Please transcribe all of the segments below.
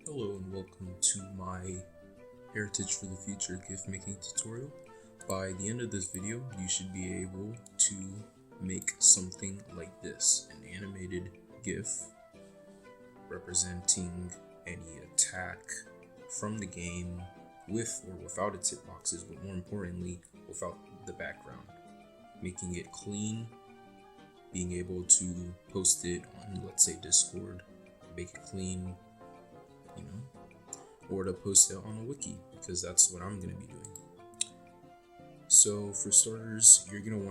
Hello and welcome to my Heritage for the Future GIF making tutorial. By the end of this video, you should be able to make something like this, an animated GIF representing any attack from the game with or without its hitboxes, but more importantly, without the background. Making it clean, being able to post it on, let's say, Discord, make it clean, or to post it on a wiki, because that's what I'm going to be doing. So for starters, you're going to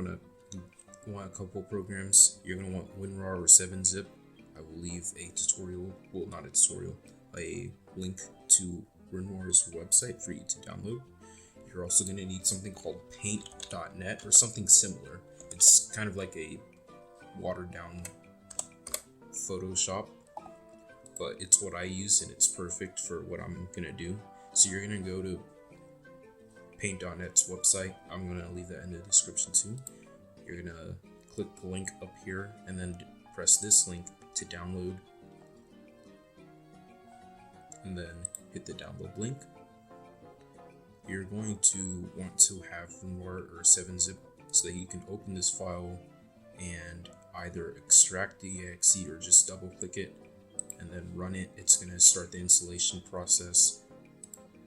want a couple programs. You're going to want Winrar or 7-zip. I will leave a tutorial, well, not a tutorial, a link to Winrar's website for you to download. You're also going to need something called paint.net or something similar. It's kind of like a watered down Photoshop, but it's what I use and it's perfect for what I'm gonna do. So you're gonna go to paint.net's website. I'm gonna leave that in the description too. You're gonna click the link up here and then press this link to download, and then hit the download link. You're going to want to have Winrar or 7-zip so that you can open this file and either extract the exe or just double click it and then run it. It's going to start the installation process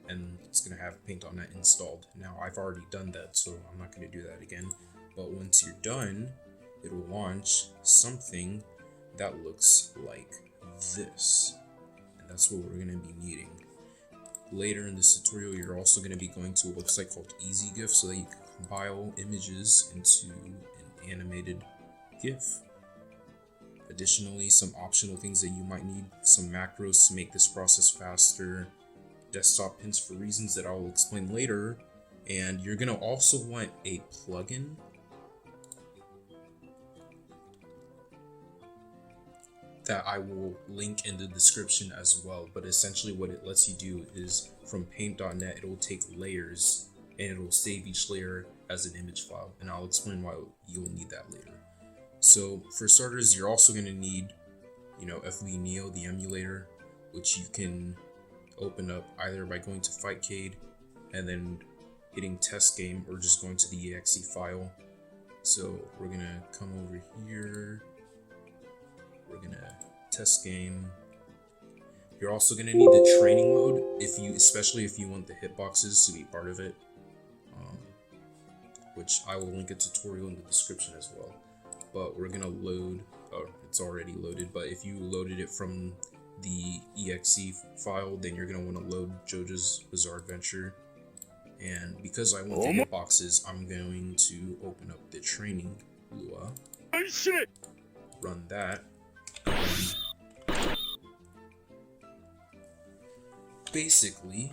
and it's going to have paint.net installed. Now I've already done that, so I'm not going to do that again, but once you're done, it will launch something that looks like this, and that's what we're going to be needing. Later in this tutorial, you're also going to be going to a website called Ezgif so that you can compile images into an animated GIF. Additionally, some optional things that you might need: some macros to make this process faster, desktop pins for reasons that I will explain later, and you're going to also want a plugin that I will link in the description as well. But essentially what it lets you do is from paint.net, it will take layers and it will save each layer as an image file, and I'll explain why you'll need that later. So for starters, you're also going to need, FB Neo, the emulator, which you can open up either by going to Fightcade and then hitting test game, or just going to the exe file. So we're going to come over here. We're going to test game. You're also going to need the training mode, especially if you want the hitboxes to be part of it, which I will link a tutorial in the description as well. But we're gonna load, it's already loaded, but if you loaded it from the exe file, then you're gonna want to load JoJo's Bizarre Adventure. And because I want the hitboxes, I'm going to open up the training Lua, run that. Basically,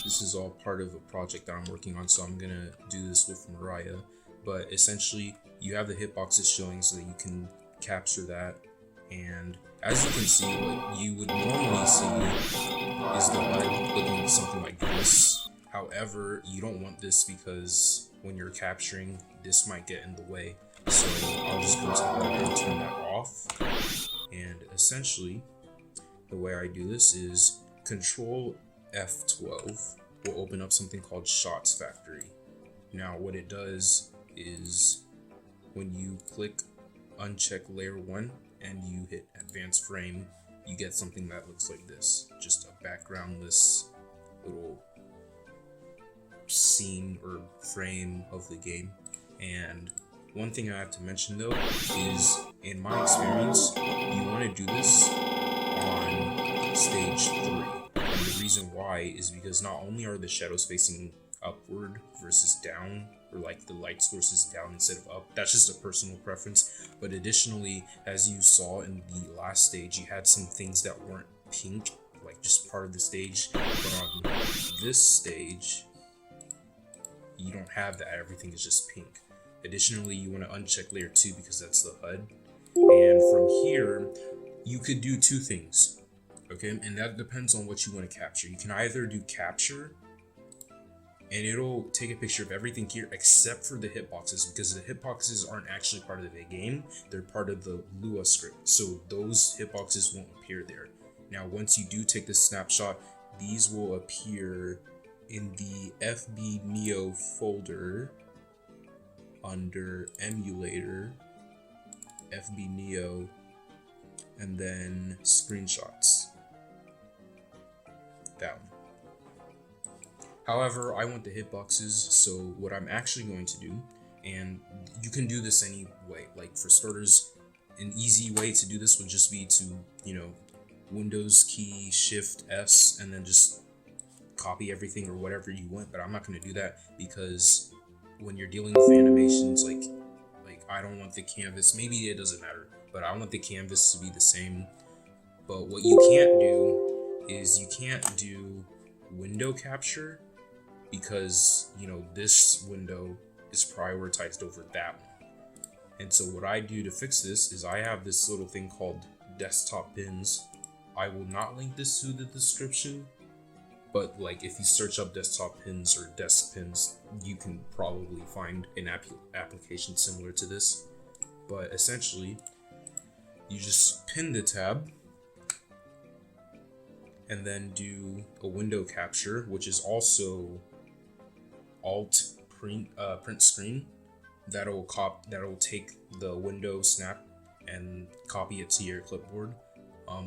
this is all part of a project that I'm working on, so I'm gonna do this with Mariah. But essentially, you have the hitboxes showing so that you can capture that. And as you can see, what you would normally see is the HUD looking something like this. However, you don't want this because when you're capturing, this might get in the way. So I'll just go to the HUD and turn that off. And essentially, the way I do this is Control F12 will open up something called Shots Factory. Now what it does is when you click uncheck layer 1 and you hit advanced frame, you get something that looks like this, just a backgroundless little scene or frame of the game. And one thing I have to mention though is, in my experience, you want to do this on stage 3. And the reason why is because not only are the shadows facing upward versus down, or like the light source is down instead of up, that's just a personal preference, but additionally, as you saw in the last stage, you had some things that weren't pink, like just part of the stage, but on this stage, you don't have that, everything is just pink. Additionally, you want to uncheck layer 2 because that's the HUD, and from here, you could do two things. Okay, and that depends on what you want to capture. You can either do capture, and it'll take a picture of everything here except for the hitboxes, because the hitboxes aren't actually part of the game, they're part of the Lua script, so those hitboxes won't appear there. Now once you do take this snapshot, these will appear in the FB Neo folder under emulator, FB Neo, and then screenshots. That one. However, I want the hitboxes, so what I'm actually going to do, and you can do this any way, like for starters, an easy way to do this would just be to, Windows key Shift S and then just copy everything or whatever you want, but I'm not going to do that because when you're dealing with animations, like I don't want the canvas, maybe it doesn't matter, but I want the canvas to be the same. But what you can't do is you can't do window capture, because this window is prioritized over that one. And so what I do to fix this is I have this little thing called desktop pins. I will not link this to the description, but like if you search up desktop pins or desk pins, you can probably find an application similar to this. But essentially, you just pin the tab and then do a window capture, which is also Alt print screen. That'll take the window snap and copy it to your clipboard.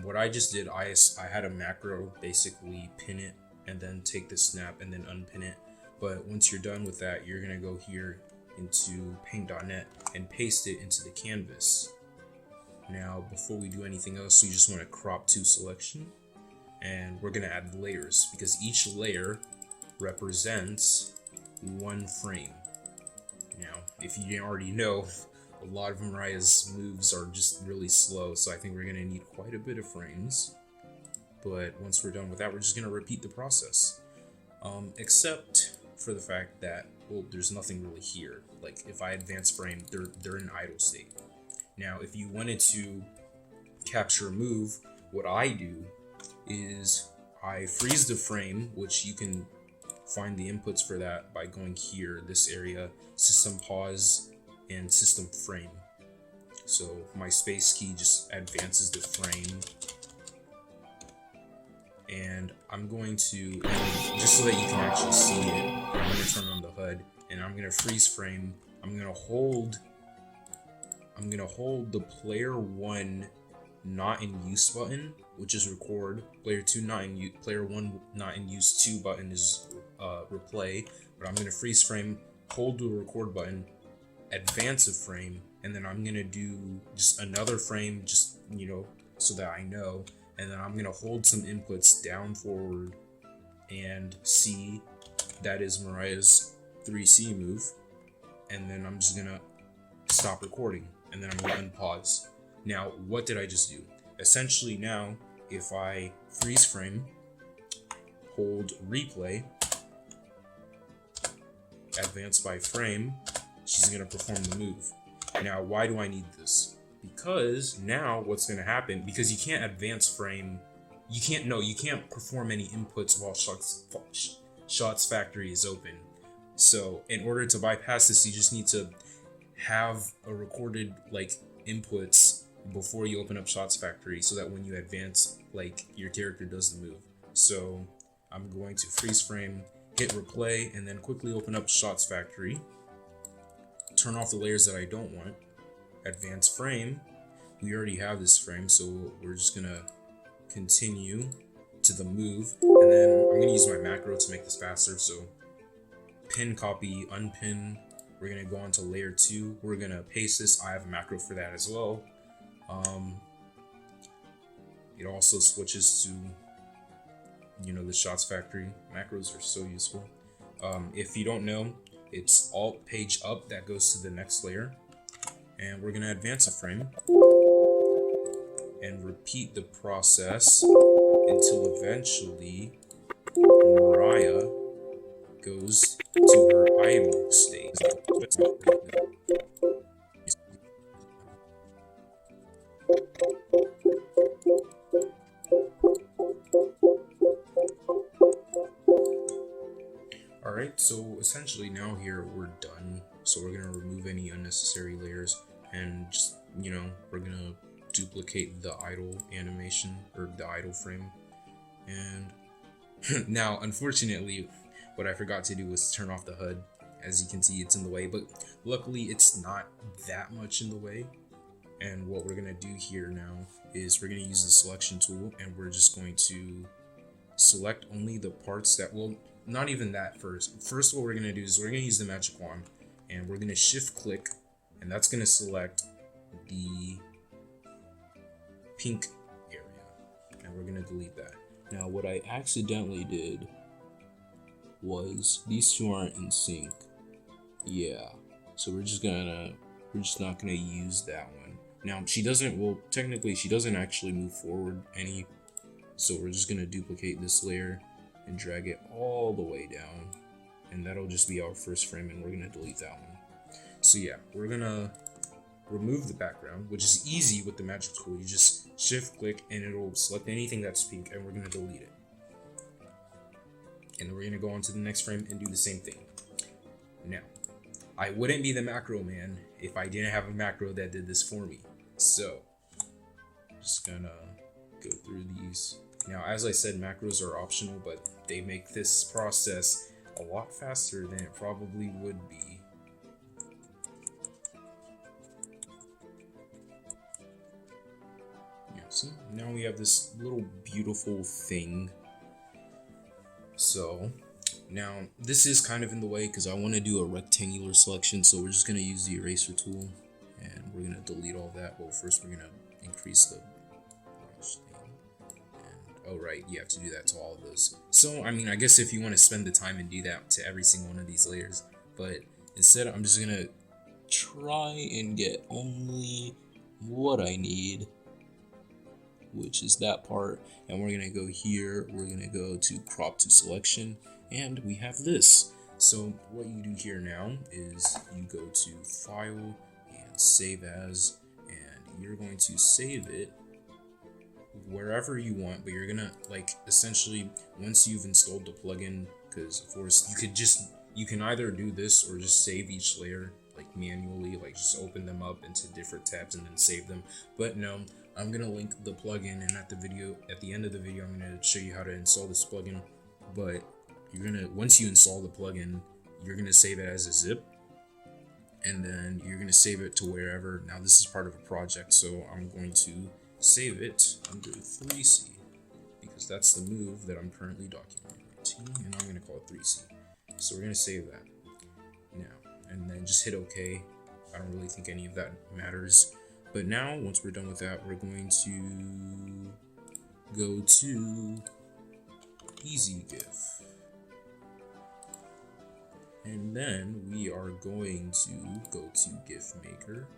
What I just did, I had a macro basically pin it and then take the snap and then unpin it. But once you're done with that, you're gonna go here into paint.net and paste it into the canvas. Now, before we do anything else, you just want to crop to selection, and we're gonna add layers because each layer represents one frame. Now, if you didn't already know, a lot of Mariah's moves are just really slow, so I think we're gonna need quite a bit of frames. But once we're done with that, we're just gonna repeat the process. Except for the fact that, well, there's nothing really here. Like if I advance frame, they're in idle state. Now, if you wanted to capture a move, what I do is I freeze the frame, which you can find the inputs for that by going here, this area, system pause and system frame. So my space key just advances the frame. And I'm going to, just so that you can actually see it, I'm going to turn on the HUD and I'm going to freeze frame. I'm going to hold the player 1 not in use button, which is record, player 2 not in use, player 1 not in use 2 button is replay, but I'm going to freeze frame, hold the record button, advance a frame, and then I'm going to do just another frame, just so that I know. And then I'm gonna hold some inputs down, forward, and C. That is Mariah's 3C move. And then I'm just gonna stop recording. And then I'm gonna unpause. Now, what did I just do? Essentially now, if I freeze frame, hold replay, advance by frame, she's gonna perform the move. Now, why do I need this? Because now what's going to happen, because you can't advance frame, you can't perform any inputs while Shots Factory is open. So in order to bypass this, you just need to have a recorded inputs before you open up Shots Factory, so that when you advance, your character does the move. So I'm going to freeze frame, hit replay, and then quickly open up Shots Factory, turn off the layers that I don't want, advance frame. We already have this frame, so we're just gonna continue to the move, and then I'm gonna use my macro to make this faster. So pin, copy, unpin. We're gonna go on to layer 2. We're gonna paste this. I have a macro for that as well. It also switches to the Shots Factory. Macros are so useful. If you don't know, it's Alt page up that goes to the next layer. And we're going to advance a frame and repeat the process until eventually Mariah goes to her idle state. Alright, so essentially now here we're done. So we're gonna remove any unnecessary layers and just, you know, we're gonna duplicate the idle animation or the idle frame. And now, unfortunately, what I forgot to do was turn off the HUD. As you can see, it's in the way, but luckily it's not that much in the way. And what we're gonna do here now is we're gonna use the selection tool, and we're just going to select only the parts that will, not even that first. First, what we're gonna do is we're gonna use the magic wand, and we're gonna shift click, and that's gonna select the pink area, and we're gonna delete that. Now, what I accidentally did was these two aren't in sync. Yeah, so we're just not gonna use that one. Now she doesn't, well, technically she doesn't actually move forward any, so we're just gonna duplicate this layer and drag it all the way down, and that'll just be our first frame, and we're gonna delete that one. So yeah, we're gonna remove the background, which is easy with the magic tool. You just shift click and it'll select anything that's pink, and we're gonna delete it. And then we're gonna go on to the next frame and do the same thing. Now, I wouldn't be the macro man if I didn't have a macro that did this for me. So, just gonna go through these. Now, as I said, macros are optional, but they make this process a lot faster than it probably would be. Yeah, see? Now we have this little beautiful thing. So, now this is kind of in the way because I want to do a rectangular selection, so we're just going to use the eraser tool and we're going to delete all that. Well, first we're going to increase the brush thing, and oh right, you have to do that to all of those. So I mean, I guess if you want to spend the time and do that to every single one of these layers, but instead I'm just going to try and get only what I need, which is that part, and we're gonna go here, we're gonna go to crop to selection, and we have this. So what you do here now is you go to file and save as, and you're going to save it wherever you want, but you're gonna, like, essentially once you've installed the plugin, because of course you can either do this or just save each layer like manually, like just open them up into different tabs and then save them. But no, I'm gonna link the plugin, and at the end of the video I'm gonna show you how to install this plugin. But you're gonna, once you install the plugin, you're gonna save it as a zip, and then you're gonna save it to wherever. Now this is part of a project, so I'm going to save it under 3C because that's the move that I'm currently documenting, and I'm gonna call it 3C. So we're gonna save that now, and then just hit OK. I don't really think any of that matters. But now, once we're done with that, we're going to go to Ezgif. And then we are going to go to GIF Maker.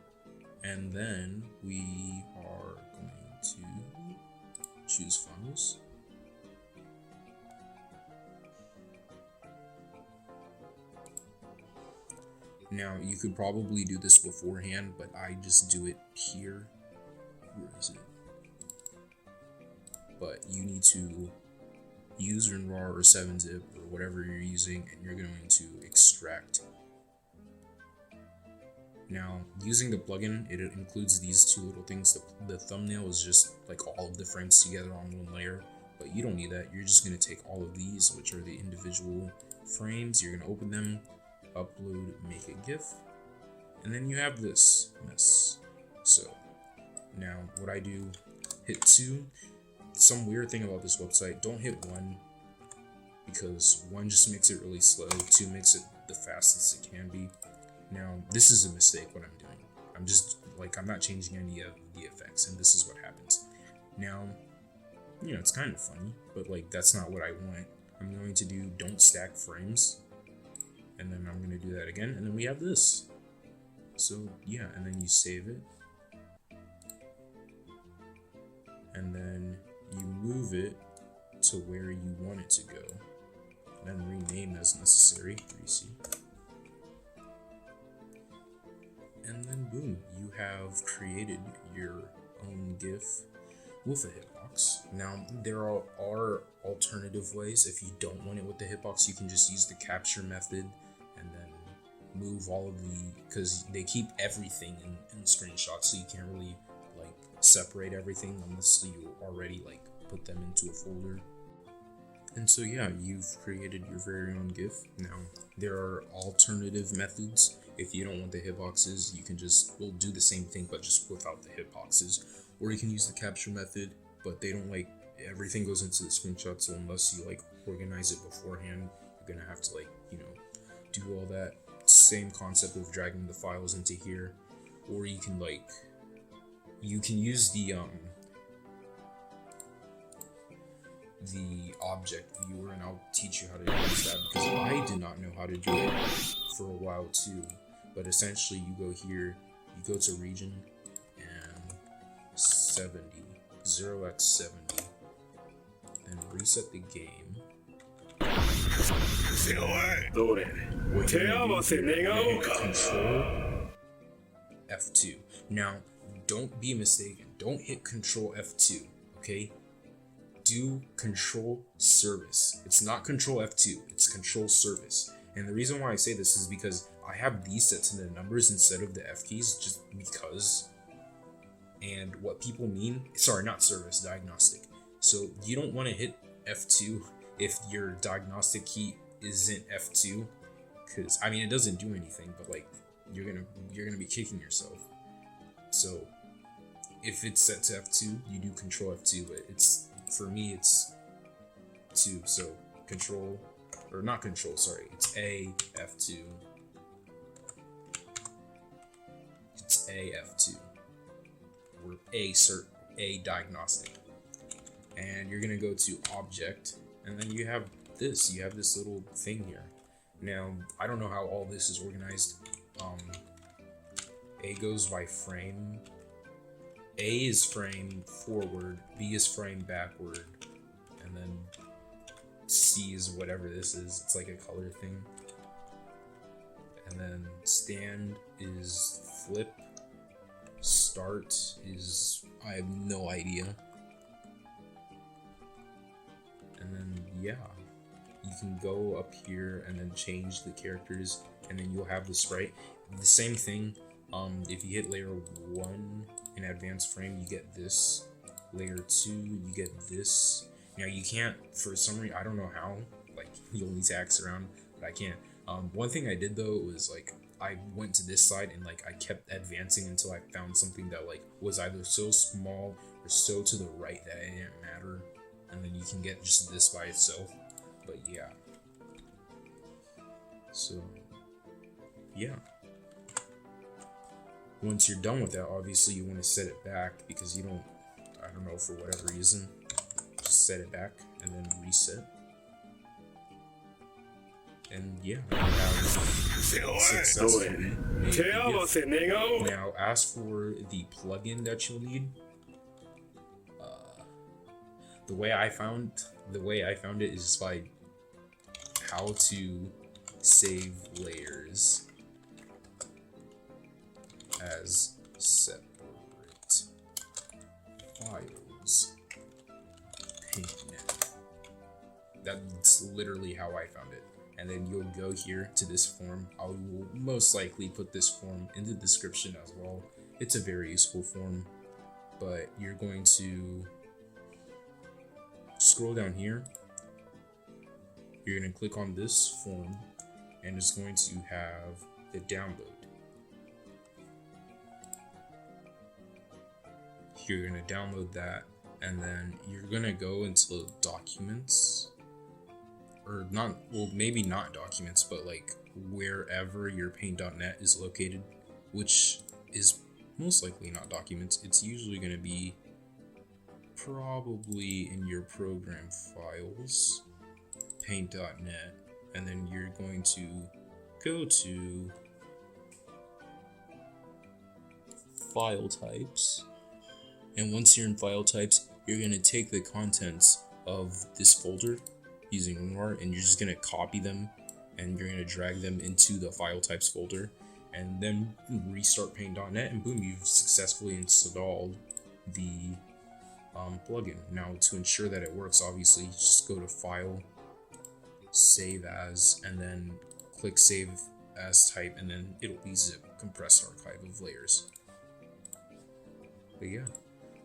And then we are going to choose funnels. Now, you could probably do this beforehand, but I just do it here. Where is it? But you need to use Winrar or 7-zip or whatever you're using, and you're going to extract. Now, using the plugin, it includes these two little things. The thumbnail is just like all of the frames together on one layer, but you don't need that. You're just going to take all of these, which are the individual frames. You're going to open them, upload, make a GIF, and then you have this mess. So now what I do, hit 2. Some weird thing about this website, don't hit 1 because 1 just makes it really slow, 2 makes it the fastest it can be. Now this is a mistake what I'm doing. I'm just like, I'm not changing any of the effects, and this is what happens. Now, you know, it's kind of funny, but like that's not what I want. I'm going to do don't stack frames, and then I'm going to do that again, and then we have this. So yeah, and then you save it, and then you move it to where you want it to go, and then rename as necessary, 3C. And then boom, you have created your own GIF with a hitbox. Now there are alternative ways. If you don't want it with the hitbox, you can just use the capture method move all of the, because they keep everything in screenshots, so you can't really like separate everything unless you already like put them into a folder. And so yeah, you've created your very own GIF. Now there are alternative methods. If you don't want the hitboxes, you can just, we'll do the same thing but just without the hitboxes. Or you can use the capture method, but they don't like, everything goes into the screenshot, so unless you like organize it beforehand, you're gonna have to like, you know, do all that. Same concept of dragging the files into here. Or you can like, you can use the object viewer, and I'll teach you how to use that because I did not know how to do it for a while too. But essentially you go here, you go to region and 70, 0x70, and reset the game. What Control F2. Now, don't be mistaken. Don't hit Control F2, okay? Do Control Service. It's not Control F2, it's Control Service. And the reason why I say this is because I have these set to the numbers instead of the F keys, just because. And what people mean, sorry, not service, diagnostic. So you don't want to hit F2 if your diagnostic key isn't F2, because I mean it doesn't do anything, but like you're gonna be kicking yourself. So if it's set to F2, you do Control F2, but it's, for me it's 2, so Control, or not Control, sorry, it's A F2. It's A F2, or A diagnostic, and you're gonna go to Object, and then you have this little thing here. Now I don't know how all this is organized. A goes by frame. A is frame forward, B is frame backward, and then C is whatever this is. It's like a color thing. And then stand is flip. Start is, I have no idea. And then yeah, you can go up here and then change the characters, and then you'll have the sprite. The same thing, if you hit layer 1 in advanced frame, you get this. Layer 2, you get this. Now you can't, for some reason, I don't know how, like you'll need to axe around, but I can't. One thing I did though was like, I went to this side and like I kept advancing until I found something that like was either so small or so to the right that it didn't matter, and then you can get just this by itself. But yeah, so yeah, once you're done with that, obviously you want to set it back, because you don't, I don't know, for whatever reason, just set it back and then reset. And yeah, you have successfully made the GIF. Now as for the plugin that you'll need, the way I found it is just by how to save layers as separate files. Paintnet. That's literally how I found it. And then you'll go here to this form. I will most likely put this form in the description as well. It's a very useful form, but you're going to scroll down here. You're going to click on this form, and it's going to have the download. You're going to download that, and then you're going to go into documents, or not, well, maybe not documents, but like wherever your paint.net is located, which is most likely not documents. It's usually going to be probably in your program files, paint.net, and then you're going to go to file types, and once you're in file types, you're going to take the contents of this folder using Winrar, and you're just going to copy them, and you're going to drag them into the file types folder, and then restart paint.net, and boom, you've successfully installed the plugin. Now to ensure that it works, obviously just go to file, save as, and then click save as type, and then it'll be zip, compressed archive of layers. But yeah,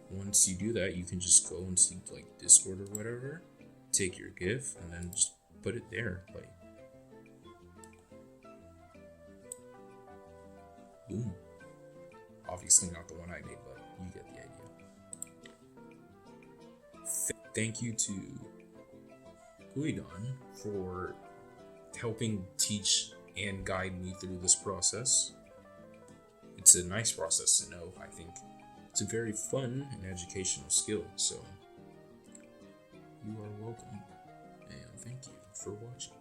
once you do that, you can just go and see like Discord or whatever, take your GIF, and then just put it there, like boom. Obviously not the one I made, but you get the idea. Thank you to Guidon for helping teach and guide me through this process. It's a nice process to know. I think it's a very fun and educational skill, so you are welcome, and thank you for watching.